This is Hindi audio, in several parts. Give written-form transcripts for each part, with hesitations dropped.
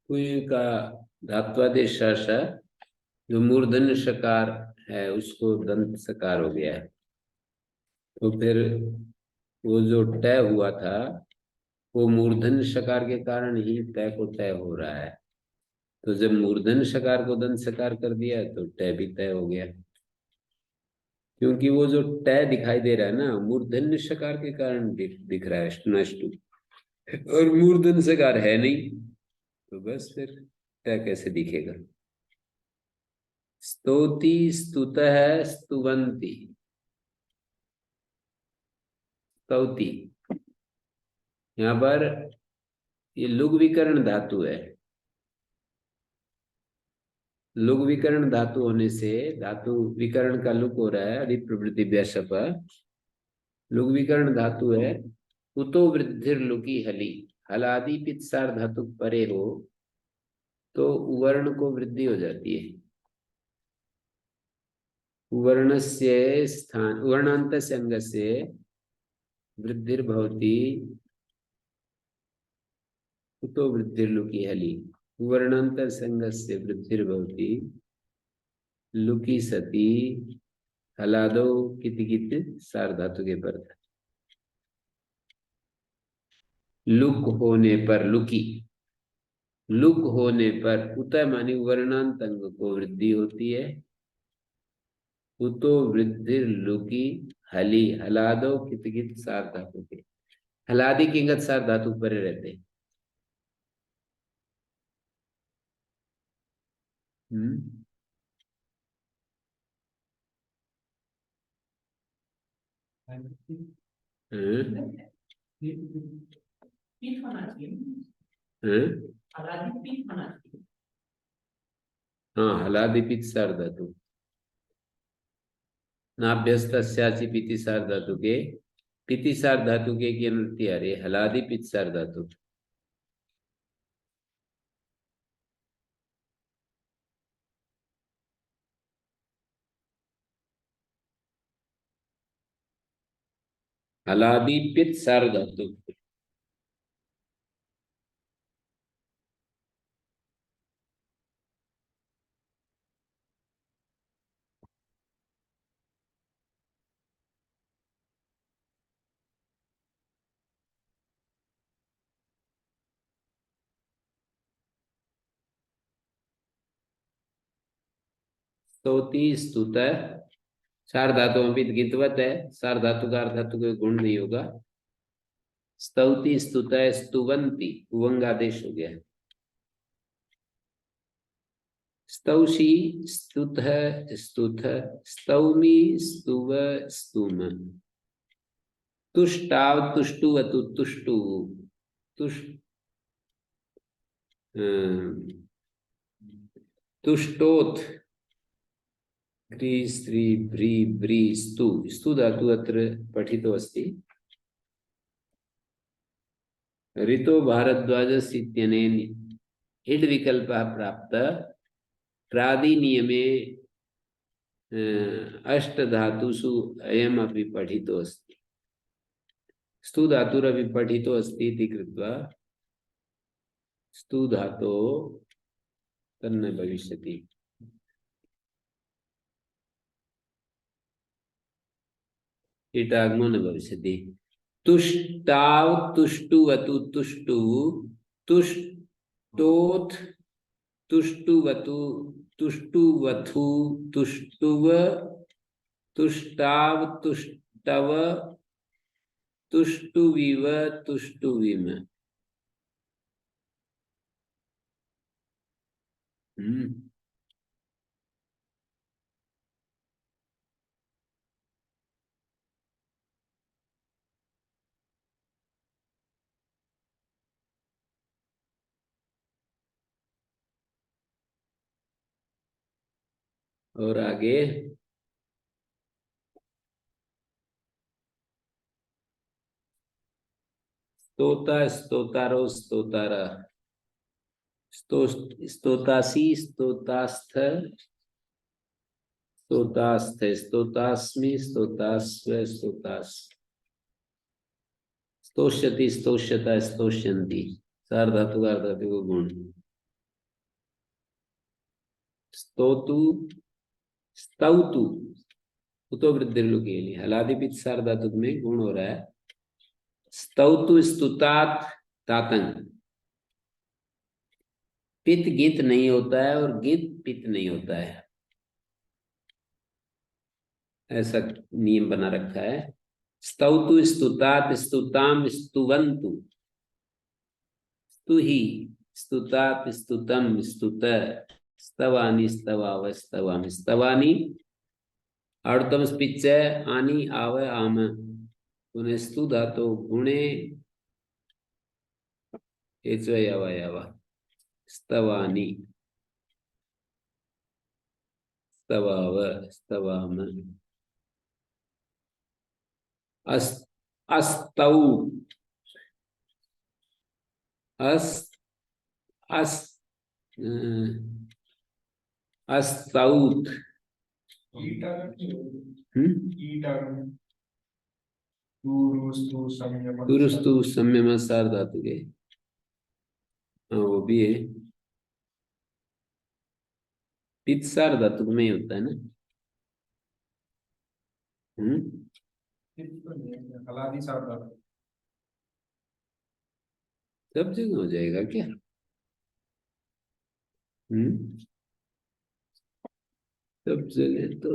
कुई का धात्वादेश श, जो मूर्धन्य शकार है उसको दंत सकार हो गया है। तो फिर वो जो तय हुआ था वो मूर्धन्य शकार के कारण ही तय को तय हो रहा है। तो जब मूर्धन्य शकार को दंत सकार कर दिया तो तय भी तय हो गया। क्योंकि वो जो तय दिखाई दे रहा है ना मूर्धन्य शकार के कारण दिख रहा है नष्टु, और मूर्धन्य शकार है नहीं, तो बस फिर तय कैसे दिखेगा। स्तौति स्तुतः स्तुवन्ति। स्तौति यहाँ पर ये लुग विकर्ण धातु है। लुग विकर्ण धातु होने से धातु विकर्ण का लुक हो रहा है अधिक प्रवृत्ति व्यसप। लुग विकर्ण धातु है। कुतो वृद्धिर लुकी हली, हलादि पित्सार धातु परे हो तो वर्ण को वृद्धि हो जाती है। वर्णस्य स्थान वर्णांत अंग से वृद्धिर्भवति। कुतो वृद्धिर्लुकी हली, वर्णांतर संगस्य वृद्धिर्भवति। लुकी सती हलादो कित सार धातु के पर लुक होने पर लुकी, लुक होने पर उत मानी वर्णांत अंग को वृद्धि होती है। उतो वृद्धिर लुकी हली हलादो कित सार धातु के, हलादि किंगत सार धातु परे रहते हैं। हम्म। हाँ? हाँ हलादि पित सार धातु नाभ्यस्तस्याचि पिति सार धातु के, पिति सार धातु के की अनुवृत्ति आ रही है हलादि पित सार धातु। हलादि पित सार धातु। स्तौति स्तुत सार धातु अभी गितवत है, सार धातु का अर्थ धातु कोई गुण नहीं होगा। स्तौति स्तुत स्तुवंती उवंग आदेश हो गया है। स्तौषि स्तुत स्तुत स्तौमी स्तुव स्तुम। तुष्टाव तुष्टुवतु तुष्टु तुष्ट तुष्टोत क्री स्त्री भ्री ब्री स्तु स्तु धातु अत्र पठितो अस्ति। ऋतो भारद्वाजस्य इत्यनेन इड विकल्पः प्राप्तः प्रादिनियमे अष्ट धातुषु अयम् अपि पठितो अस्ति। स्तु धातुरपि पठितो अस्ति इति कृत्वा स्तु धातो तन्न भविष्यति। इटागमो न भविष्यति। तुष्टाव तुष्टुवतु तुष्टु तुष्टोथ तुष्टुवतु तुष्टुवथु तुष्टुव तुष्टाव तुष्टव तुष्टुविव तुष्टुविम। और आगे स्तोता स्तोतारो स्तोतारा स्तोतासी स्तोतास्थ स्तोतास्थ स्तोतास्मि स्तोतास्व स्तोतास स्तोष्यति स्तोष्यता स्तोष्यन्ति सार धातु का धातु को गुण। स्तोतु स्तौतु उतो वृद्धिर्लुके लिए हलादि पिच सार धातु में गुण हो रहा है। स्तौतु स्तुतात तातंग, पित गित नहीं होता है और गित पित नहीं होता है, ऐसा नियम बना रखा है। स्तौतु स्तुतात स्तुताम स्तुवन्तु, स्तुहि स्तुतात स्तुतम स्तुत, स्तवानि स्तवाव स्तवामि स्तवानि अर्धम पिच आनी आव आम पुनः स्तु धातु गुणे एचयव यव स्तवानि स्तवाव स्तवाम अस्तौ अस अस अस्तौत तुरुस्तु संयम सार धातु के, हाँ वो भी है, पित सार धातु में ही होता है ना। सब जगह हो जाएगा क्या? सब जगह तो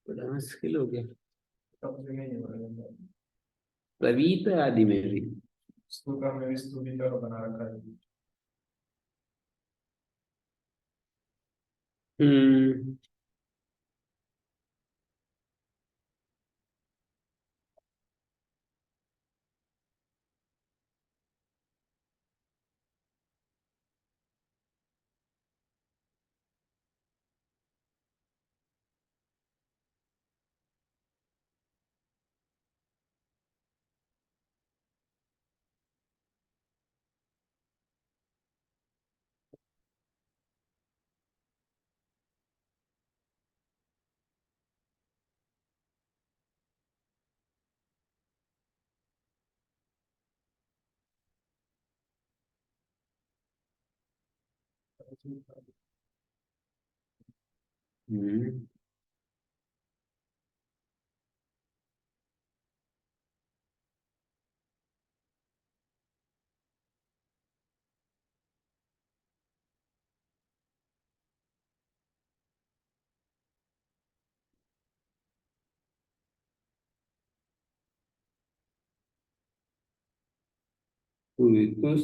बड़ा मुश्किल हो गया। प्रवीत आदि में भी बना रखा है।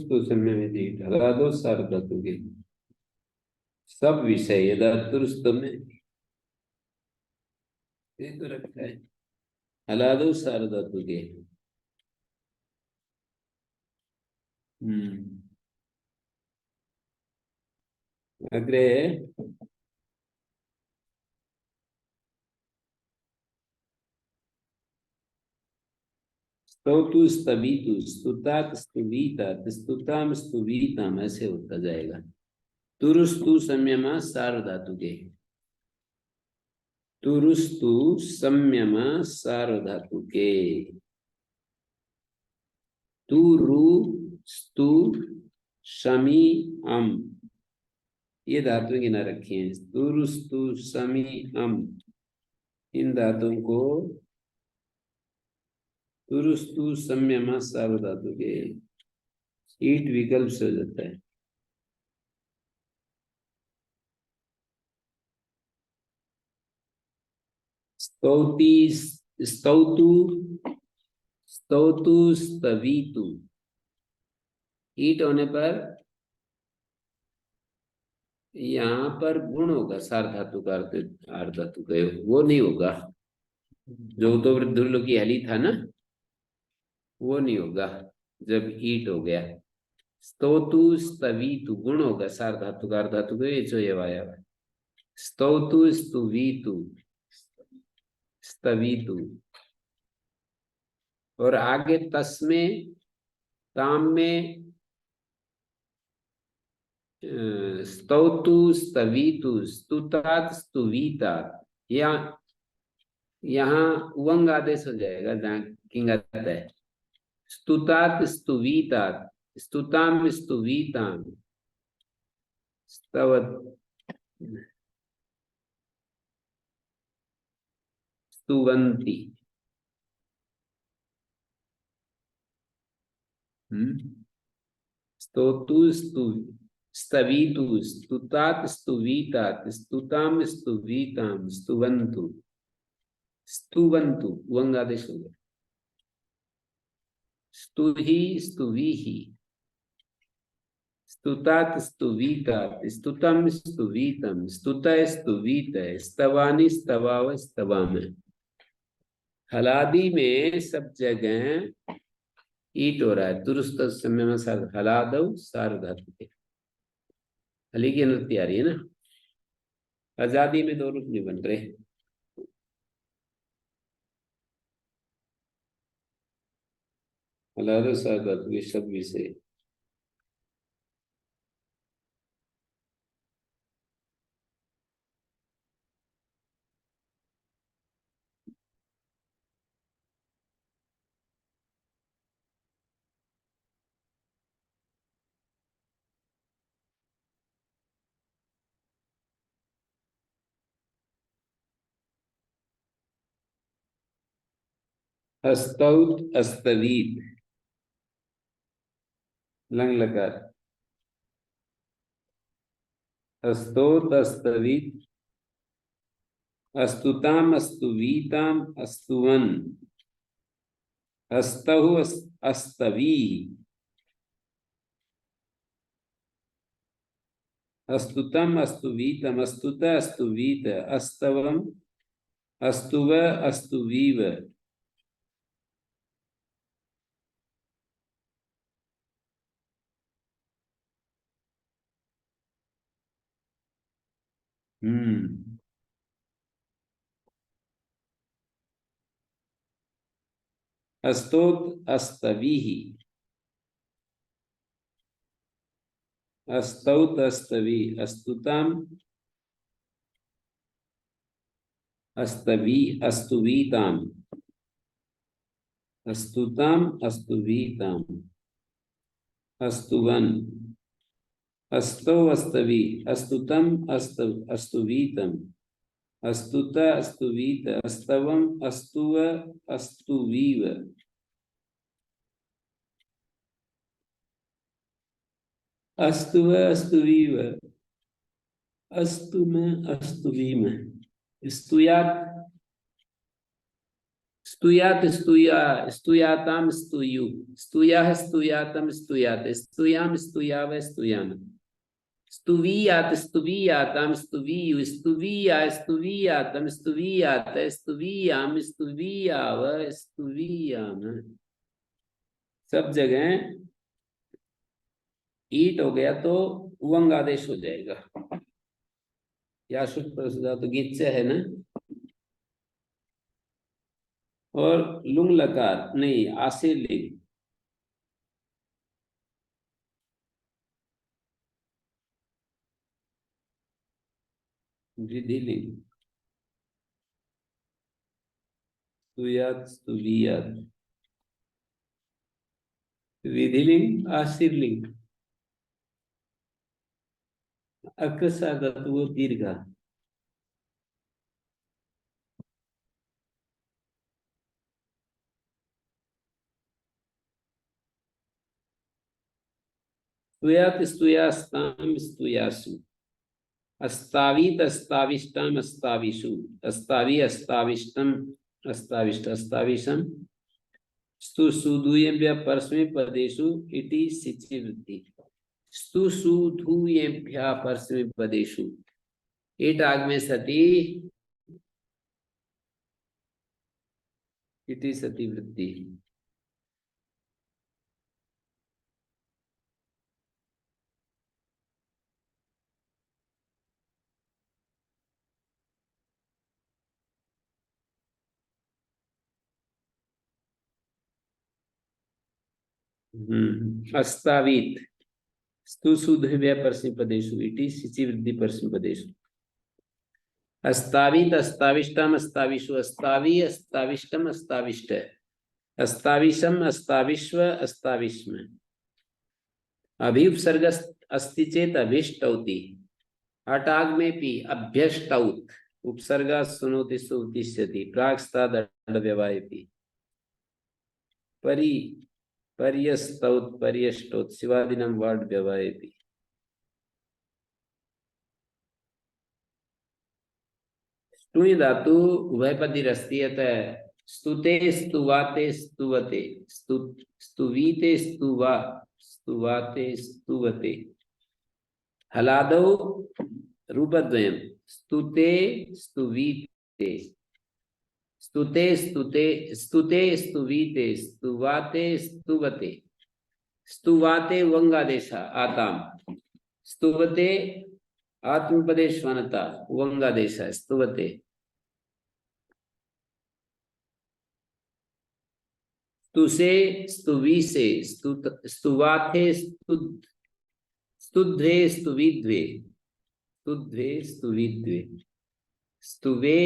तो समय में दी ढला दो सार धातु के सब विषय यदा तुरस्त में ये तो रखा है। हला दो सार धातु के अग्रे स्तौतु स्तवितु स्तुतात स्तुवीतात स्तुताम स्तुवीताम ऐसे होता जाएगा। तुरुस्तु संयमा सार धातु के, तुरुस्तु संयमा सार धातु के, तुरु स्तु शमी अम ये धातु गिना रखी हैं। तुरुस्तु शमी अम इन धातुओं को तुरुस्तु संयमा सार धातु के ईट विकल्प से हो जाता है। स्तौति स्तौतु स्तौतु स्तवीतु ईट होने पर यहाँ पर गुण होगा, सार धातु का अर्थ धातु का वो नहीं होगा। जो तो वृद्धुल्लो की हली था ना वो नहीं होगा जब ईट हो गया। स्तौतु स्तवीतु गुण होगा, सार धातु का अर्थ धातु का ये जो ये वाया है। स्तौतु स्तुवीतु स्तवीतु और आगे तस्मे ताम में स्तौतु स्तवीतु स्तुतात स्तुवीतात यहाँ उवंग आदेश हो जाएगा जहाँ किंगत है। स्तुतात स्तुवीतात स्तुताम स्तुवीताम स्तवत स्तुवन्ति। स्तोतु स्तवीतु स्तुतात स्तुवीतात स्तुताम स्तुवीताम स्तुवन्तु। स्तुवन्तु उवंगादेश हो गया। स्तुहि स्तुवीहि स्तुतात स्तुवीतात स्तुतम स्तुवीतम स्तुतय स्तुवीतय स्तवानि स्तवाव स्तवाम। हलादी में सब जगह ईट हो रहा है। दुरुस्त समय में सर हलादव सार्वधातु के हली की अनुवृत्ति आ रही है ना। आजादी में दो रूप नहीं बन रहे। हलादव सार्वधातु के शब्द विषय अस्तौत अस्तवीत लंग लकार। अस्तोत अस्तवीत अस्तुताम अस्तुवीताम अस्तुवन अस्तहु अस्तवी अस्तुतम अस्तुवीतम अस्तुत अस्तुवीत अस्तवम अस्तुव अस्तुवीव। अस्तोत अस्तवीहि अस्तौत अस्तवी अस्तुताम अस्तवी अस्तुवीताम अस्तुताम अस्तुवीताम अस्तुवन अस्तो अस्तवी अस्तुतम अस्तुवीतम अस्तुत अस्तुवीत अस्तवम अस्तुव अस्तुवीव अस्तुव अस्तुवीव अस्तुम अस्तुवीम स्तुयात स्तुयात स्तुया स्तुयाताम स्तुयु स्तुयाः स्तुयातम स्तुयात स्तुयाम स्तुयाव स्तुयाम स्तुवीयात स्तुवीयाताम स्तुवीयु स्तुवीया स्तुवीयातम स्तुवीयात स्तुवीयाम स्तुवीयाव स्तुवीयाम। सब जगह ईट हो गया तो उवंग आदेश हो जाएगा। या शुद्ध तो गीत से है ना। और लुंग लकार नहीं आसिर लिंग वृद्धि लिंग स्तुयात स्तुवीयात विधिलिंग आसिर लिंग अकसा धातु दीर्घा स्तुयात स्तुयास्ताम स्तुयासु अस्तावीत अस्ताविष्टाम अस्ताविषु अस्तावी अस्ताविष्टम अस्ताविष्ट अस्ताविषम स्तु सुदूयेभ्यः परस्मै पदेषु इति सिचि वृत्ति स्तु सुधूयेभ्यः परस्मै पदेषु इट आग में सती इति सती वृत्ति। अस्तावीत स्तु सुधव्य परस्मै पदेषु इति सिचि वृद्धि परस्मै पदेषु अस्तावीत अस्ताविष्टम अस्ताविषु अस्तावी अस्ताविष्टम अस्ताविष्ट अस्ताविषम अस्ताविश्व अस्ताविष्म अभी उपसर्ग अस्ति चेत अभिष्टौति अटाग में पी अभ्यष्टौत उपसर्गा सुनोति सुतिष्यति प्राक्स्ता दंड व्यवायति परि पर्यस्तौत् पर्यष्टोत् शिवादिनं वर्ड व्यवायति स्तुई धातु उभयपदी रस्ती है स्तुते स्तुवाते स्तुवते स्तुवीते स्तुवा स्तुवाते स्तुवते हलादौ रूपद्वयम् स्तुते स्तुवीते स्तुते स्तुते स्तुते स्तुवीते स्तुवाते स्तुवते स्तुवाते वंगादेश आताम स्तुवते आत्मपदेशवनता वंगादेश स्तुवते स्तुसे स्तुवीसे स्तुवाथे स्तुध्वे स्तुविद्वे स्तुध्वे स्तुविद्वे स्तुवे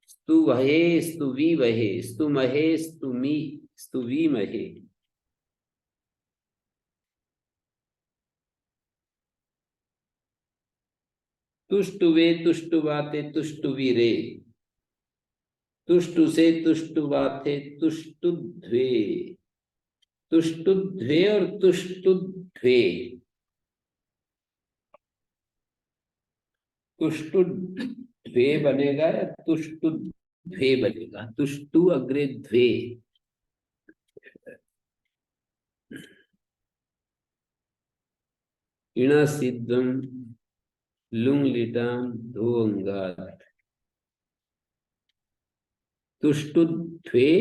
स्तुवहे स्तुवीवहे स्तुमहे स्तुवीमहे तुष्टुवे तुष्टुवाते तुष्टुवीरे तुष्टुसे तुष्टुवाते तुष्टुध्वे तुष्टुध्वे और तुष्टुध्वे तुष्टुध्वे बनेगा या तुष्टुध्वे बनेगा तुष्टु अग्रे ध्वे इणा सिद्धम लुंग लिटाम धोंगात तुष्टुध्वे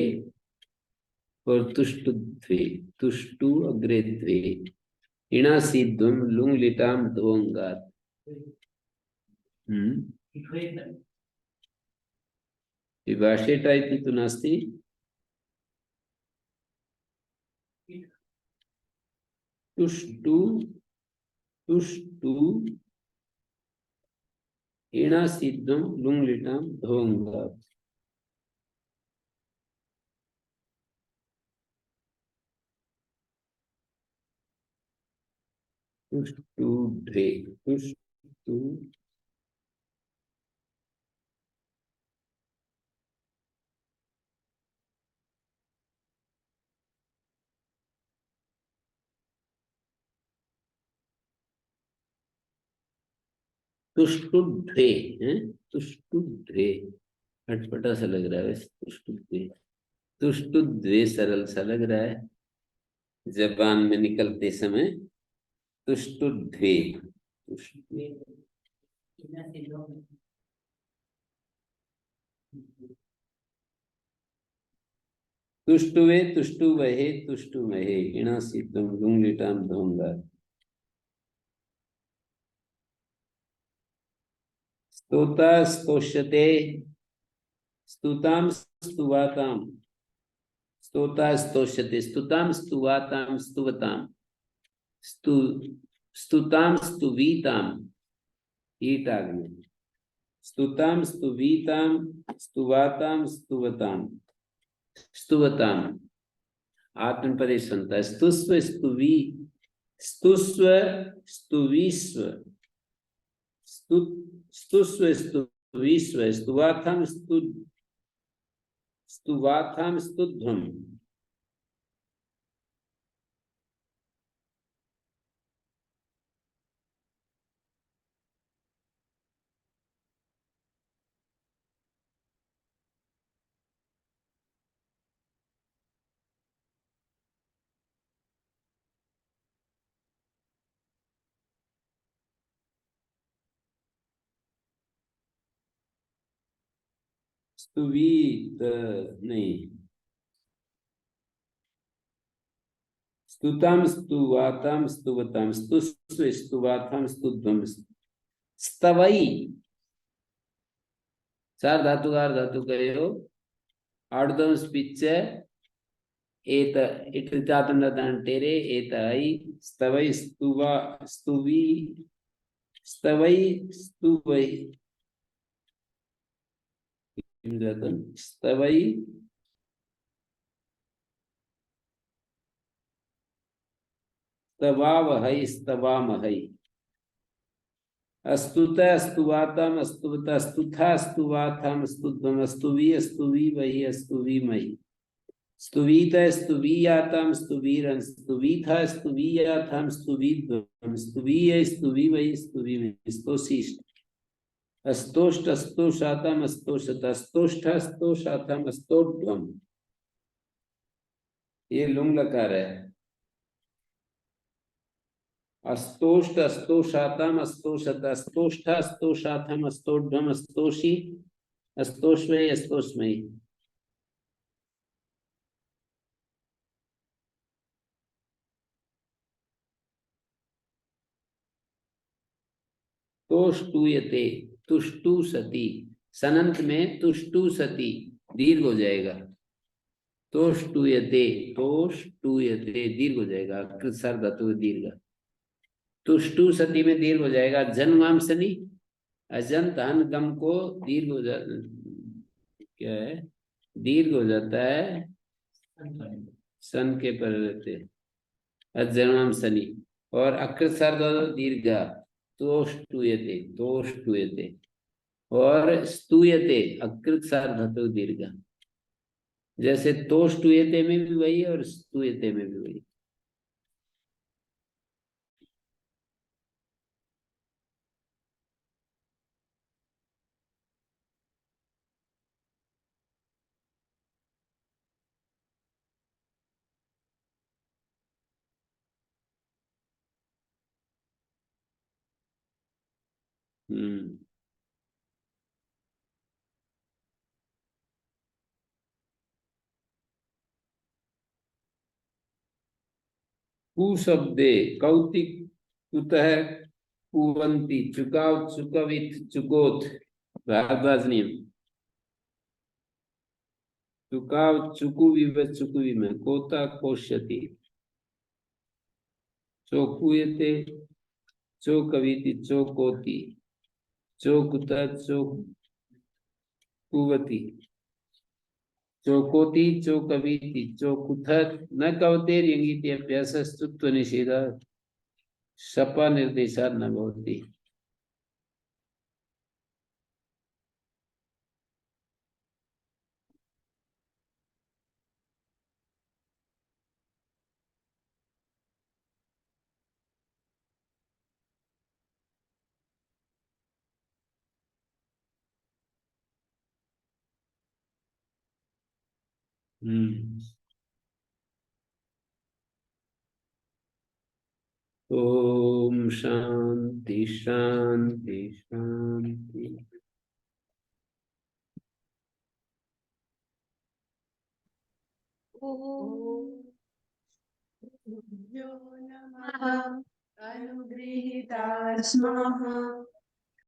और तुष्टुध्वे तुष्टु अग्रे ध्वे इणा सिद्धम लुंग लिटाम धोंगात विभाषेटा इति तु नास्ति तुष्टु तुष्टु इणा सिद्धम लुंग लिटाम धोंगात तुष्टु ध्वे तुष्टु तुष्टुध्वे हैं तुष्टुध्वे अटपटा सा लग रहा है वैसे तुष्टुध्वे तुष्टुध्वे सरल सा लग रहा है जबान में निकलते समय तुष्टुध्वे तुष्टुवे तुष्टुवहे तुष्टुमहे इणा सिद्धम लुंग लिटाम धोंगात स्तोता स्तोष्यते स्तुताम स्तुवाताम स्तोता स्तोष्यते स्तुताम स्तुवाताम स्तुवताम स्तुताम स्तुवीताम ईटाग्नि स्तुताम स्तुवीताम स्तुवाताम स्तुवताम स्तुवताम आत्मपदेश बनता है स्तुस्व स्तुवी स्तुस्व स्तुवीस्व स्तुस्व स्तुवीस्व स्तुवाथम स्तुवाथम स्तुध्वम स्तुवीत नहीं स्तुताम स्तुवाताम स्तुवताम स्तुस्व स्तुवाताम स्तुध्वम स्तवई चार धातु कहो आर्धम स्पीच एत इटातंडे एतई स्तवई स्तुवा स्तुवी स्तवई स्तुवई स्तवई स्तवावहै स्तवामहै अस्तुत अस्तुवातम अस्तुवत अस्तुथा अस्तुवाथम अस्तुत्वम अस्तुवी अस्तुवी वही अस्तुवी मही स्तुवीत स्तुवीयातम स्तुवीरन स्तुवीथा स्तुवीयाथम स्तुवीद्वम स्तुवीय स्तुवी वही स्तुवी मही स्तोषिष्ट अस्तोष्ट अस्तोषातम अस्तोषत अस्तोष्ठ अस्तोषातम अस्तोड्वम। ये लुंग लकार है। अस्तोष्ट अस्तोषातम अस्तोषत अस्तोष्ठ अस्तोषाथम अस्तोड्वम अस्तोषी अस्तोष्मयी अस्तोष्मयी। तोष्टूयते तुष्टु सती सनंत में तुष्टु सती दीर्घ हो जाएगा। तोष्टूयते तोष्टूयते दीर्घ हो जाएगा। सर धातु दीर्घ। तुष्टु सती में दीर्घ हो जाएगा। जन्माम सनी अजंत हन गम को दीर्घ हो जा क्या है दीर्घ हो जाता है सन के पर रहते अजन्माम सनी और अकृत सर दीर्घ तोष्टूयते तोष्टूयते और स्तूयते अकृत सार धातु दीर्घ। जैसे तोष्टूयते में भी वही और स्तूयते में भी वही। हम्म। कुशब्दे कौतिक कुतः कुवंती चुकाव चुकवित चुकोत भारद्वाज नियम। चुकाव चुकुविव चुकुवि में कोता कोश्यति चोकुयते चोकविति चोकोति चोकुता चोकुवती चोकोति चोकवीति चोकुथ न कवतेर यंगिति अभ्यास स्तुत्व निषेध शपा निर्देशा न भवति। ओम शांति शांति शांति। गुरुभ्यो नमः। अनुगृहीता स्मः